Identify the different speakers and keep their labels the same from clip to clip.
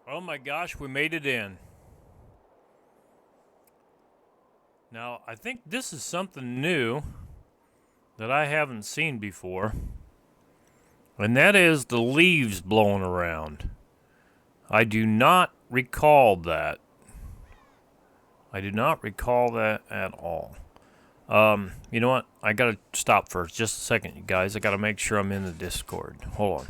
Speaker 1: Oh my gosh, we made it in. Now, I think this is something new that I haven't seen before. And that is the leaves blowing around. I do not recall that. I do not recall that at all. You know what? I gotta stop for just a second, you guys. I gotta make sure I'm in the Discord. Hold on.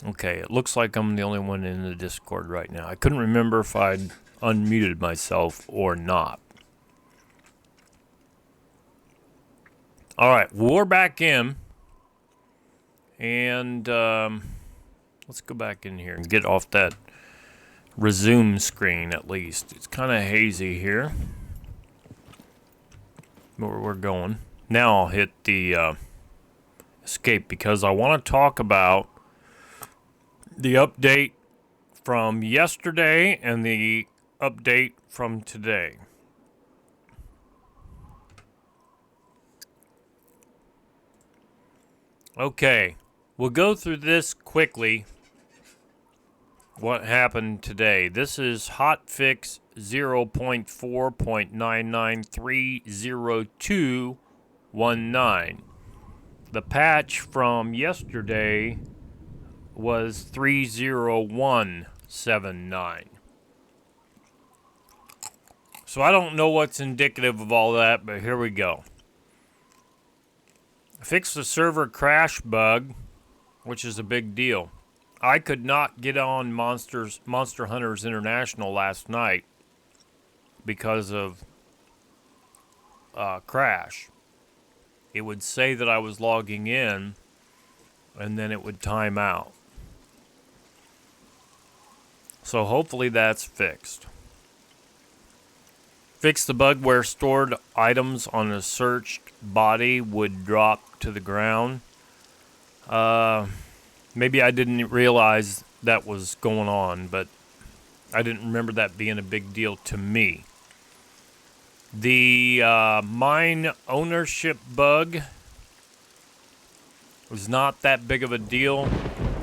Speaker 1: Okay, it looks like I'm the only one in the Discord right now. I couldn't remember if I'd unmuted myself or not. Alright, we're back in. And let's go back in here and get off that resume screen at least. It's kind of hazy here. Where we're going. Now I'll hit the escape because I want to talk about the update from yesterday and the update from today. Okay, we'll go through this quickly. What happened today? This is hotfix 0.4.9930219. The patch from yesterday was 30179. So I don't know what's indicative of all that, but here we go. Fixed the server crash bug, which is a big deal. I could not get on Monster Hunters International last night because of crash. It would say that I was logging in, and then it would time out. So hopefully that's fixed. Fix the bug where stored items on a searched body would drop to the ground. Maybe I didn't realize that was going on, but I didn't remember that being a big deal to me. The mine ownership bug was not that big of a deal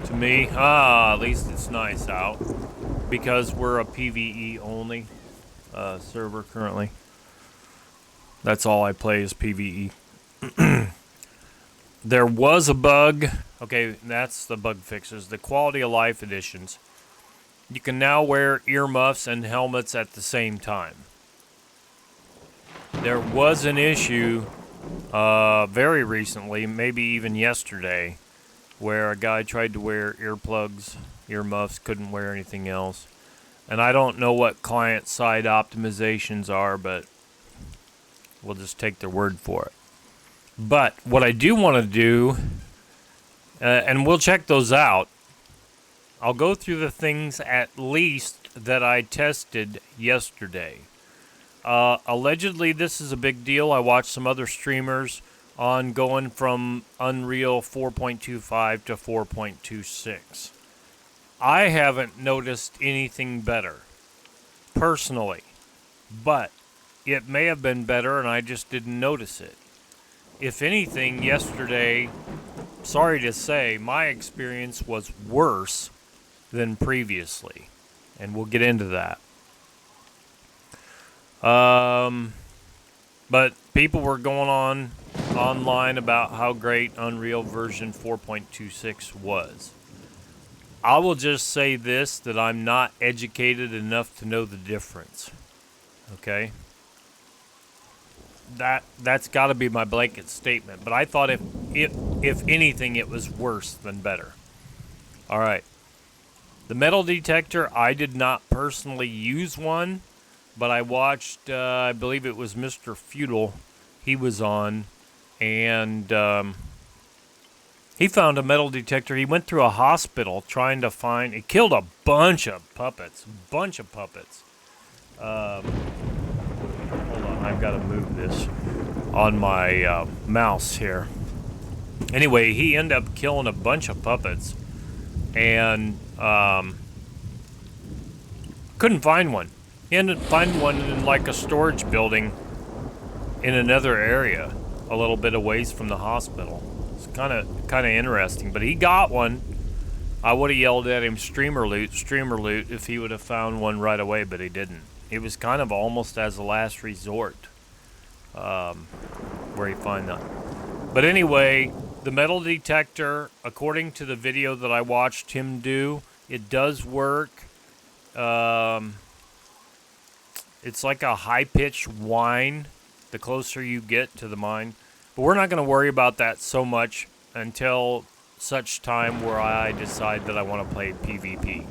Speaker 1: to me. At least it's nice out. Because we're a PvE only server currently. That's all I play is PvE. There was a bug. Okay, that's the bug fixes. The quality of life editions. You can now wear earmuffs and helmets at the same time. There was an issue very recently, maybe even yesterday, where a guy tried to wear earplugs, earmuffs, couldn't wear anything else. And I don't know what client-side optimizations are, but we'll just take their word for it. But what I do want to do, and we'll check those out, I'll go through the things at least that I tested yesterday. Allegedly, this is a big deal. I watched some other streamers on going from Unreal 4.25 to 4.26. I haven't noticed anything better, personally, but it may have been better and I just didn't notice it. If anything, yesterday, sorry to say, my experience was worse than previously, and we'll get into that. But people were going on online about how great Unreal version 4.26 was. I will just say this, that I'm not educated enough to know the difference. Okay? That's got to be my blanket statement. But I thought if anything, it was worse than better. All right. The metal detector, I did not personally use one, but I watched, I believe it was Mr. Feudal, he was on, and he found a metal detector. He went through a hospital trying to find, it killed a bunch of puppets. Hold on, I've got to move this on my mouse here. Anyway, he ended up killing a bunch of puppets, and couldn't find one. He ended up finding one in like a storage building in another area, a little bit away from the hospital. It's kind of interesting. But he got one. I would have yelled at him, streamer loot, if he would have found one right away, but he didn't. It was kind of almost as a last resort where you find that. But anyway, the metal detector, according to the video that I watched him do, it does work. It's like a high-pitched whine the closer you get to the mine. But we're not going to worry about that so much until such time where I decide that I want to play PvP.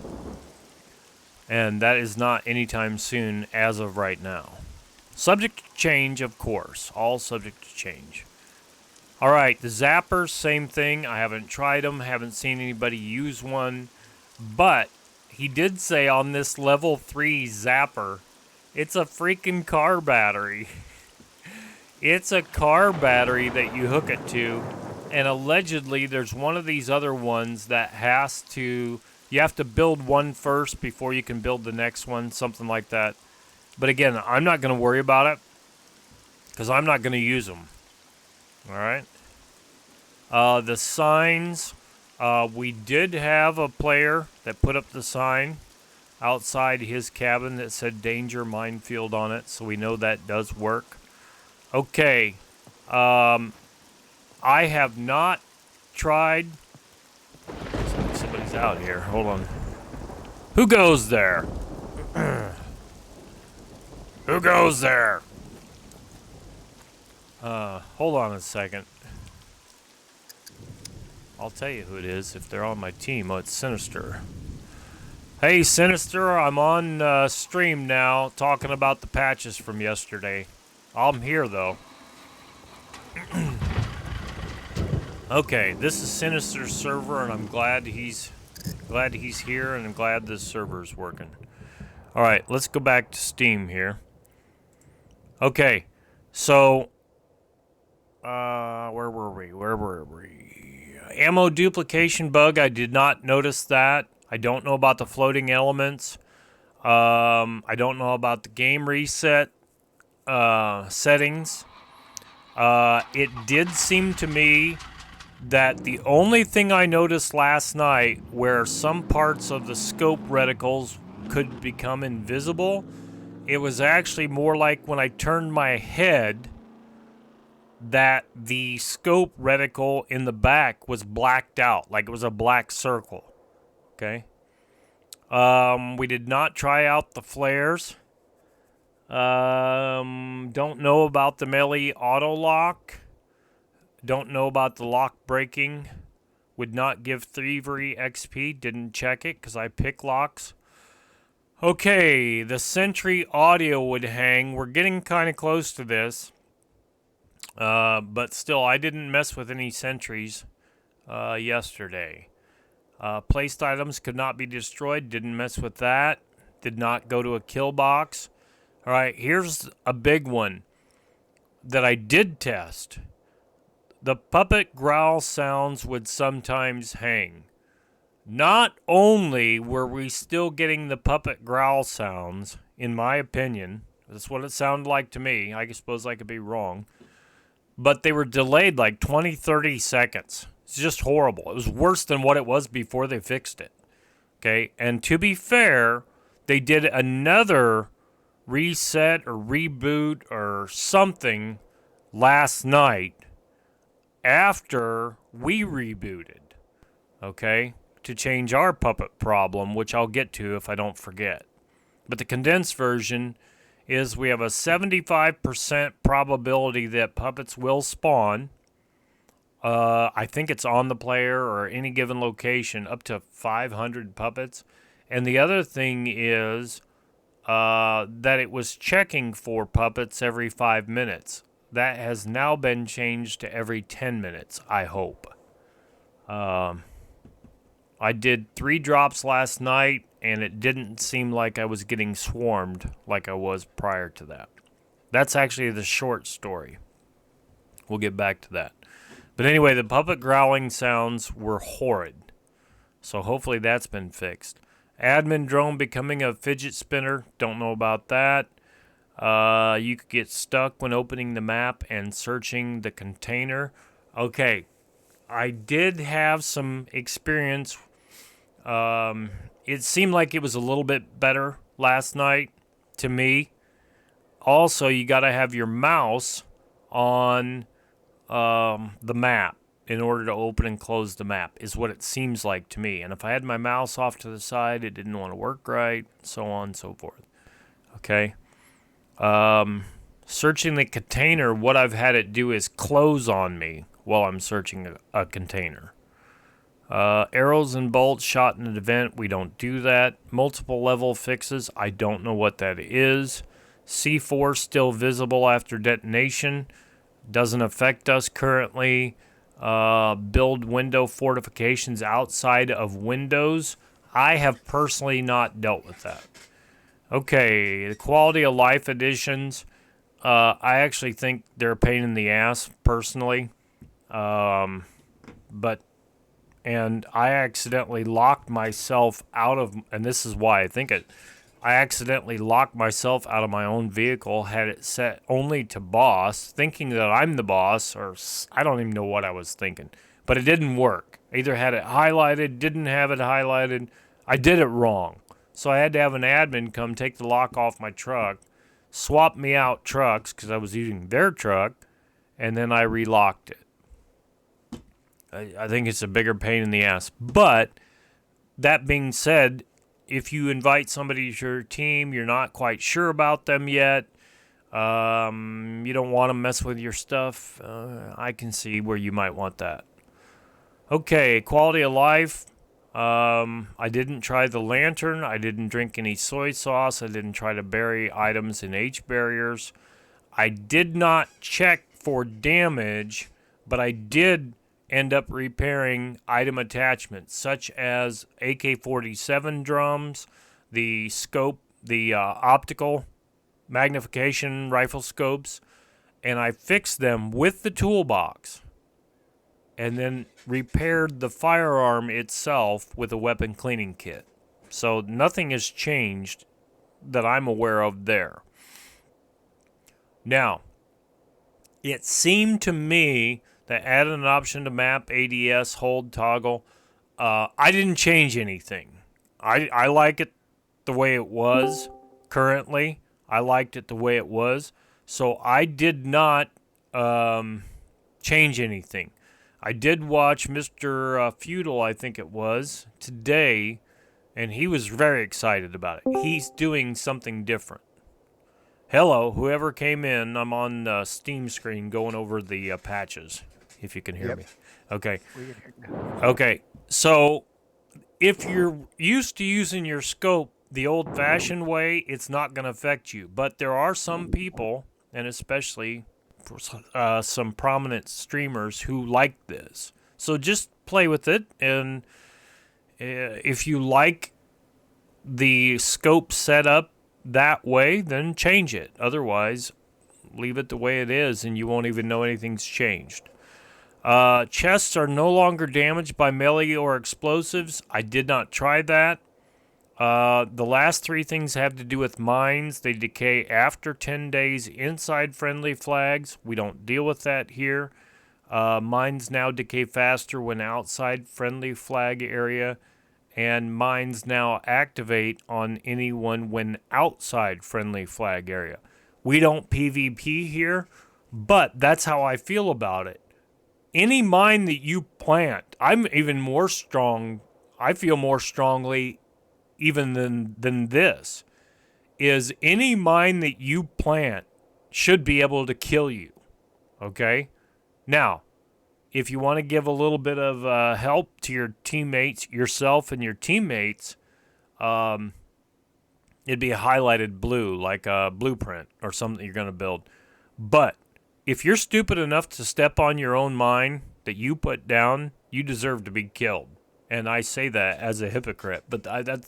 Speaker 1: And that is not anytime soon as of right now. Subject to change, of course. All subject to change. Alright, the zappers, same thing. I haven't tried them, haven't seen anybody use one. But he did say on this level 3 zapper, it's a freaking car battery. It's a car battery that you hook it to. And allegedly, there's one of these other ones that has to... You have to build one first before you can build the next one, something like that. But again, I'm not going to worry about it because I'm not going to use them. All right. The signs, we did have a player that put up the sign outside his cabin that said danger minefield on it, so we know that does work. Okay. I have not tried... Somebody's out here. Hold on. Who goes there? Who goes there? Hold on a second. I'll tell you who it is if they're on my team. Oh, it's Sinister. Hey, Sinister, I'm on stream now talking about the patches from yesterday. I'm here, though. Okay, this is Sinister's server, and I'm glad he's here, and I'm glad this server's working. All right, let's go back to Steam here. Okay, so where were we? Ammo duplication bug. I did not notice that. I don't know about the floating elements. I don't know about the game reset settings. It did seem to me that the only thing I noticed last night where some parts of the scope reticles could become invisible, it was actually more like when I turned my head that the scope reticle in the back was blacked out, like it was a black circle. Okay. We did not try out the flares. Don't know about the melee auto lock. Don't know about the lock breaking. Would not give thievery XP. Didn't check it because I pick locks. Okay, the Sentry audio would hang. We're getting kind of close to this. But still, I didn't mess with any sentries yesterday. Placed items could not be destroyed. Didn't mess with that. Did not go to a kill box. All right, here's a big one that I did test. The puppet growl sounds would sometimes hang. Not only were we still getting the puppet growl sounds, in my opinion, that's what it sounded like to me. I suppose I could be wrong. But they were delayed like 20, 30 seconds. It's just horrible. It was worse than what it was before they fixed it. Okay, and to be fair, they did another reset or reboot or something last night after we rebooted, okay, to change our puppet problem, which I'll get to if I don't forget. But the condensed version is we have a 75% probability that puppets will spawn. I think it's on the player or any given location, up to 500 puppets. And the other thing is that it was checking for puppets every 5 minutes. That has now been changed to every 10 minutes, I hope. I did 3 drops last night, and it didn't seem like I was getting swarmed like I was prior to that. That's actually the short story. We'll get back to that. But anyway, the puppet growling sounds were horrid. So hopefully that's been fixed. Admin drone becoming a fidget spinner. Don't know about that. You could get stuck when opening the map and searching the container. Okay. I did have some experience. It seemed like it was a little bit better last night to me. Also, you got to have your mouse on the map in order to open and close the map, is what it seems like to me. And if I had my mouse off to the side, it didn't want to work right, so on and so forth. Okay. Searching the container, what I've had it do is close on me while I'm searching a container. Arrows and bolts shot in an event, we don't do that. Multiple level fixes, I don't know what that is. C4 still visible after detonation, doesn't affect us currently. Build window fortifications outside of windows, I have personally not dealt with that. Okay, the quality of life additions, I actually think they're a pain in the ass personally. And I accidentally locked myself out of, and this is why I think it, I accidentally locked myself out of my own vehicle, had it set only to boss, thinking that I'm the boss, or I don't even know what I was thinking. But it didn't work. I either had it highlighted, didn't have it highlighted. I did it wrong. So I had to have an admin come take the lock off my truck, swap me out trucks, because I was using their truck, and then I relocked it. I think it's a bigger pain in the ass. But that being said, if you invite somebody to your team, you're not quite sure about them yet, you don't want to mess with your stuff, I can see where you might want that. Okay, quality of life. I didn't try the lantern. I didn't drink any soy sauce. I didn't try to bury items in H barriers. I did not check for damage, but I did end up repairing item attachments such as AK-47 drums, the scope, the optical magnification rifle scopes, and I fixed them with the toolbox and then repaired the firearm itself with a weapon cleaning kit. So nothing has changed that I'm aware of there. Now, it seemed to me that added an option to map, ADS, hold, toggle. I didn't change anything. I like it the way it was currently. I liked it the way it was. So I did not change anything. I did watch Mr. Feudal, I think it was, today, and he was very excited about it. He's doing something different. Hello, whoever came in, I'm on the Steam screen going over the patches, if you can hear me. Okay. Okay, so if you're used to using your scope the old-fashioned way, it's not going to affect you. But there are some people, and especially some prominent streamers, who like this. So just play with it, and if you like the scope setup that way, then change it. Otherwise, leave it the way it is, and you won't even know anything's changed. Chests are no longer damaged by melee or explosives. I did not try that. The last three things have to do with mines. They decay after 10 days inside friendly flags. We don't deal with that here. Mines now decay faster when outside friendly flag area, and mines now activate on anyone when outside friendly flag area. We don't PvP here, but that's how I feel about it. Any mine that you plant, I'm even more strong, I feel more strongly even than this, is any mine that you plant should be able to kill you, okay? Now, if you want to give a little bit of help to your teammates, yourself and your teammates, it'd be a highlighted blue, like a blueprint or something you're going to build. But if you're stupid enough to step on your own mine that you put down, you deserve to be killed. And I say that as a hypocrite, but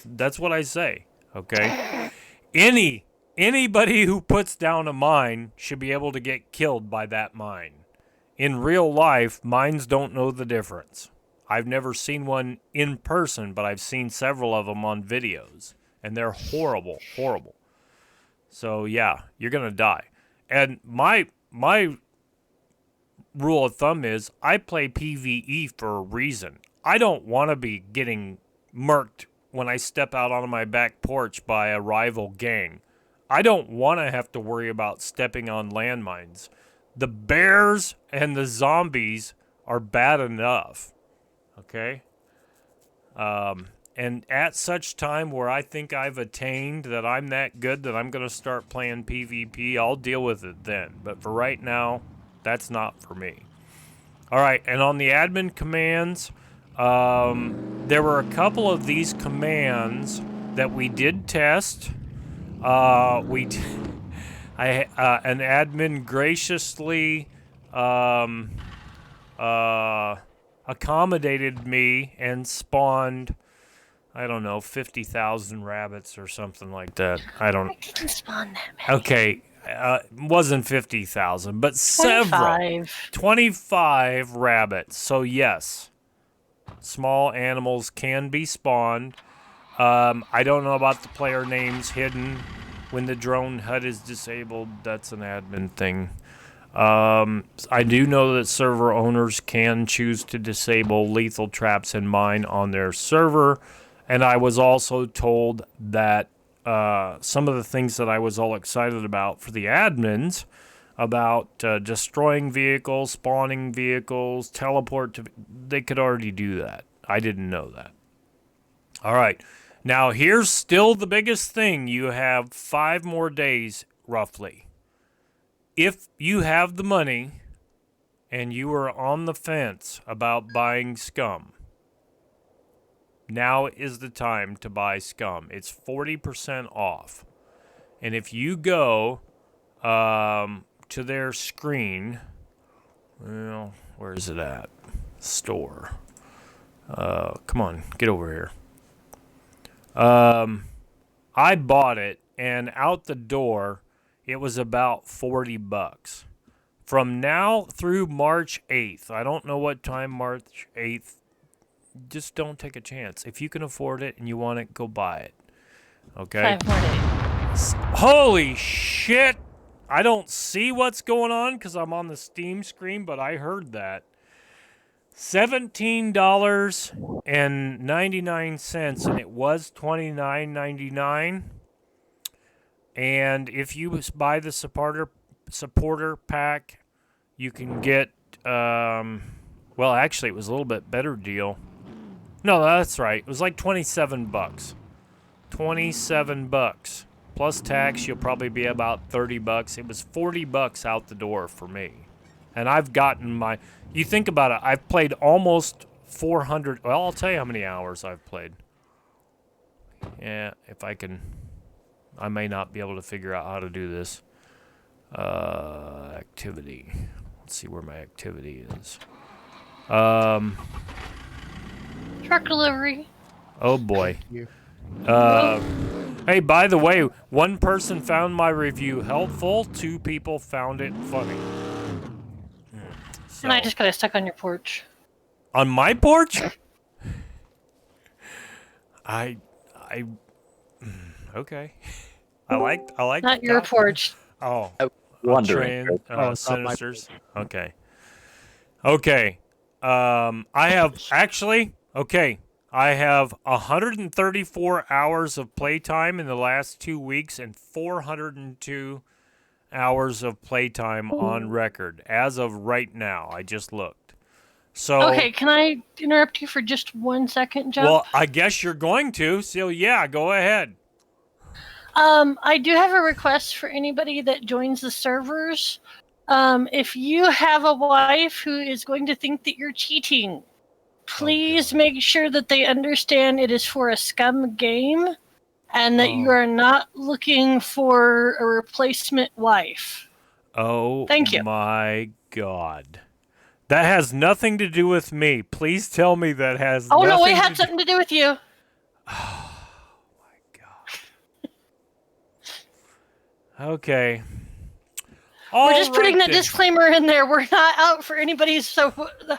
Speaker 1: that's what I say, okay? Anybody who puts down a mine should be able to get killed by that mine. In real life, mines don't know the difference. I've never seen one in person, but I've seen several of them on videos, and they're horrible, horrible. So yeah, you're gonna die. And my rule of thumb is I play PvE for a reason. I don't want to be getting murked when I step out on my back porch by a rival gang. I don't want to have to worry about stepping on landmines. The bears and the zombies are bad enough. Okay? And at such time where I think I've attained that I'm that good that I'm going to start playing PvP, I'll deal with it then. But for right now, that's not for me. All right, and on the admin commands, there were a couple of these commands that we did test. An admin graciously accommodated me and spawned, I don't know, 50,000 rabbits or something like that. I didn't
Speaker 2: spawn that many.
Speaker 1: Okay, wasn't 50,000, but several. 25 rabbits. So yes, small animals can be spawned. I don't know about the player names hidden when the drone HUD is disabled. That's an admin thing. I do know that server owners can choose to disable lethal traps and mine on their server, and I was also told that some of the things that I was all excited about for the admins about destroying vehicles, spawning vehicles, teleport to, they could already do that. I didn't know that. All right. Now, here's still the biggest thing. You have 5 more days, roughly. If you have the money and you are on the fence about buying SCUM, now is the time to buy SCUM. It's 40% off. And if you go to their screen, well, where is it at? Store. Come on, get over here. I bought it, and out the door, it was about $40. From now through March 8th, I don't know what time March 8th, just don't take a chance. If you can afford it and you want it, go buy it. Okay?
Speaker 2: 5 more days.
Speaker 1: Holy shit! I don't see what's going on because I'm on the Steam screen, but I heard that. $17.99, and it was $29.99. And if you buy the supporter pack, you can get, well, actually, it was a little bit better deal. No, that's right. It was like $27. $27. Plus tax, you'll probably be about $30. It was $40 out the door for me. And I've gotten my... You think about it, I've played almost 400... Well, I'll tell you how many hours I've played. Yeah, if I can... I may not be able to figure out how to do this. Activity. Let's see where my activity is.
Speaker 2: Truck delivery.
Speaker 1: Oh, boy. Hey, by the way, one person found my review helpful. 2 people found it funny. So,
Speaker 2: and I just got stuck on your porch.
Speaker 1: On my porch? Okay. I like
Speaker 2: Not your porch.
Speaker 1: Oh.
Speaker 3: Wondering.
Speaker 1: Sinisters. Okay. Okay. I have actually, okay. I have 134 hours of playtime in the last 2 weeks and 402 hours of playtime on record as of right now. I just looked. So
Speaker 2: okay, can I interrupt you for just 1 second, Jeff?
Speaker 1: Well, I guess you're going to. So yeah, go ahead.
Speaker 2: I do have a request for anybody that joins the servers. If you have a wife who is going to think that you're cheating, please make sure that they understand it is for a SCUM game and that you are not looking for a replacement wife.
Speaker 1: Oh,
Speaker 2: thank you.
Speaker 1: My God. That has nothing to do with me. Please tell me that has
Speaker 2: nothing
Speaker 1: to do...
Speaker 2: Oh, no, it had something to do with you.
Speaker 1: Oh, my God. Okay.
Speaker 2: We're just putting that disclaimer in there. We're not out for anybody's the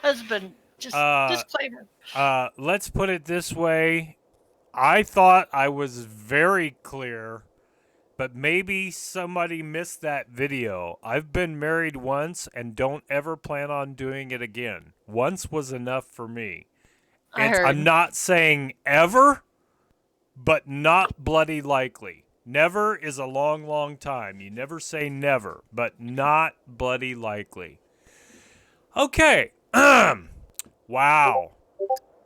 Speaker 2: husband. Just disclaimer.
Speaker 1: Let's put it this way. I thought I was very clear but maybe somebody missed that video. I've been married once and don't ever plan on doing it again. Once was enough for me.
Speaker 2: I heard.
Speaker 1: I'm not saying ever, but not bloody likely. Never is a long, long time. You never say never, but not bloody likely. Okay. Wow.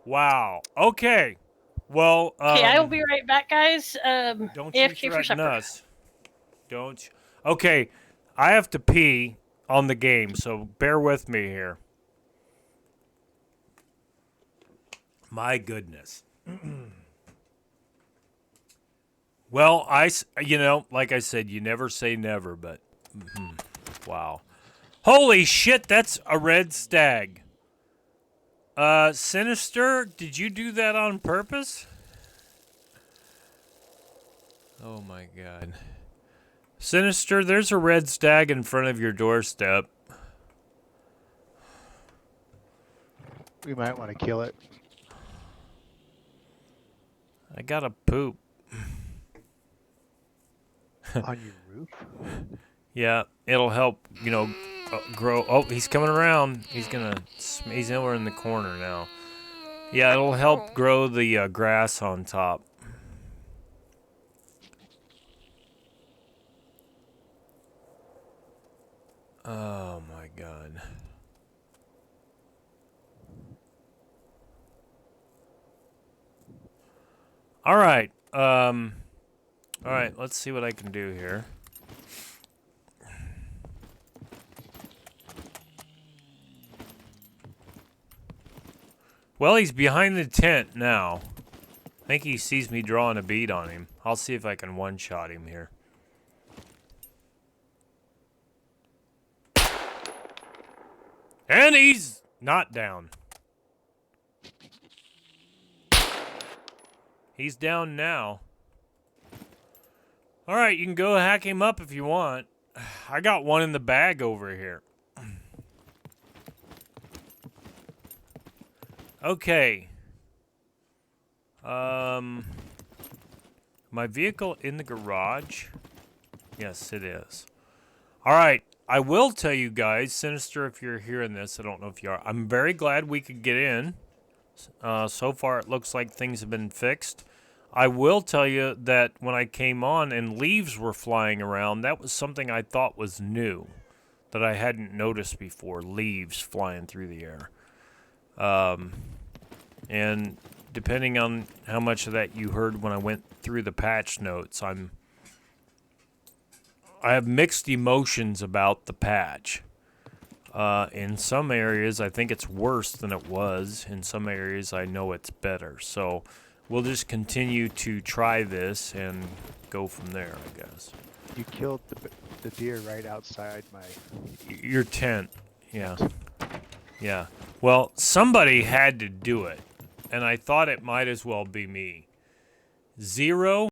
Speaker 1: Wow. Okay. Well,
Speaker 2: Okay, I will be right back, guys.
Speaker 1: don't you
Speaker 2: AFK for
Speaker 1: threaten
Speaker 2: supper.
Speaker 1: us. Don't you? Okay, I have to pee on the game, so bear with me here. My goodness. Well, like I said, you never say never, but wow. Holy shit, that's a red stag. Sinister, did you do that on purpose? Oh my god. Sinister, there's a red stag in front of your doorstep.
Speaker 3: We might want to kill it.
Speaker 1: I gotta poop.
Speaker 3: On your roof?
Speaker 1: Yeah, it'll help, grow. Oh, he's coming around. He's over in the corner now. Yeah, it'll help grow the grass on top. Oh my god. All right. All right, let's see what I can do here. Well, he's behind the tent now. I think he sees me drawing a bead on him. I'll see if I can one-shot him here. And he's not down. He's down now. All right, you can go hack him up if you want. I got one in the bag over here. Okay. My vehicle in the garage? Yes, it is. All right. I will tell you guys, Sinister, if you're hearing this, I don't know if you are. I'm very glad we could get in. So far, it looks like things have been fixed. I will tell you that when I came on and leaves were flying around, that was something I thought was new, that I hadn't noticed before, leaves flying through the air. And depending on how much of that you heard when I went through the patch notes, I have mixed emotions about the patch. In some areas, I think it's worse than it was. In some areas, I know it's better. So we'll just continue to try this and go from there, I guess.
Speaker 3: You killed the deer right outside my...
Speaker 1: Your tent, yeah. Yeah. Well, somebody had to do it, and I thought it might as well be me. 0